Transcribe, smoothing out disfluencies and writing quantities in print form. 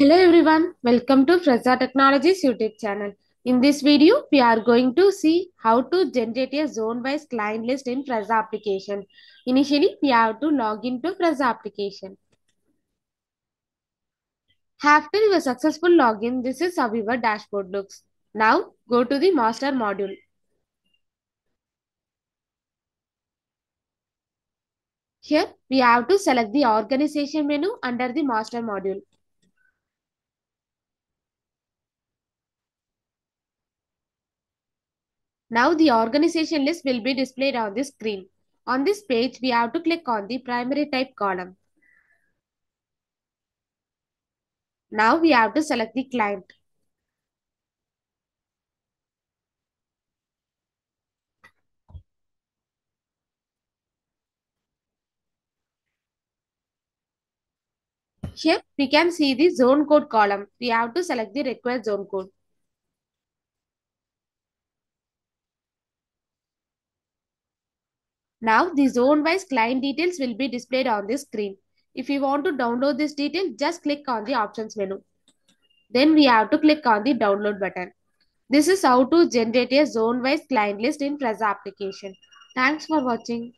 Hello everyone, welcome to Fresa Technologies YouTube channel. In this video, we are going to see how to generate a zone-wise client list in Fresa application. Initially, we have to log into Fresa application. After your successful login, this is how your dashboard looks. Now, go to the master module. Here, we have to select the organization menu under the master module. Now the organization list will be displayed on the screen. On this page, we have to click on the primary type column. Now we have to select the client. Here we can see the zone code column. We have to select the required zone code. Now the zone-wise client details will be displayed on the screen. If you want to download this detail, just click on the options menu. Then we have to click on the download button. This is how to generate a zone-wise client list in Fresa application. Thanks for watching.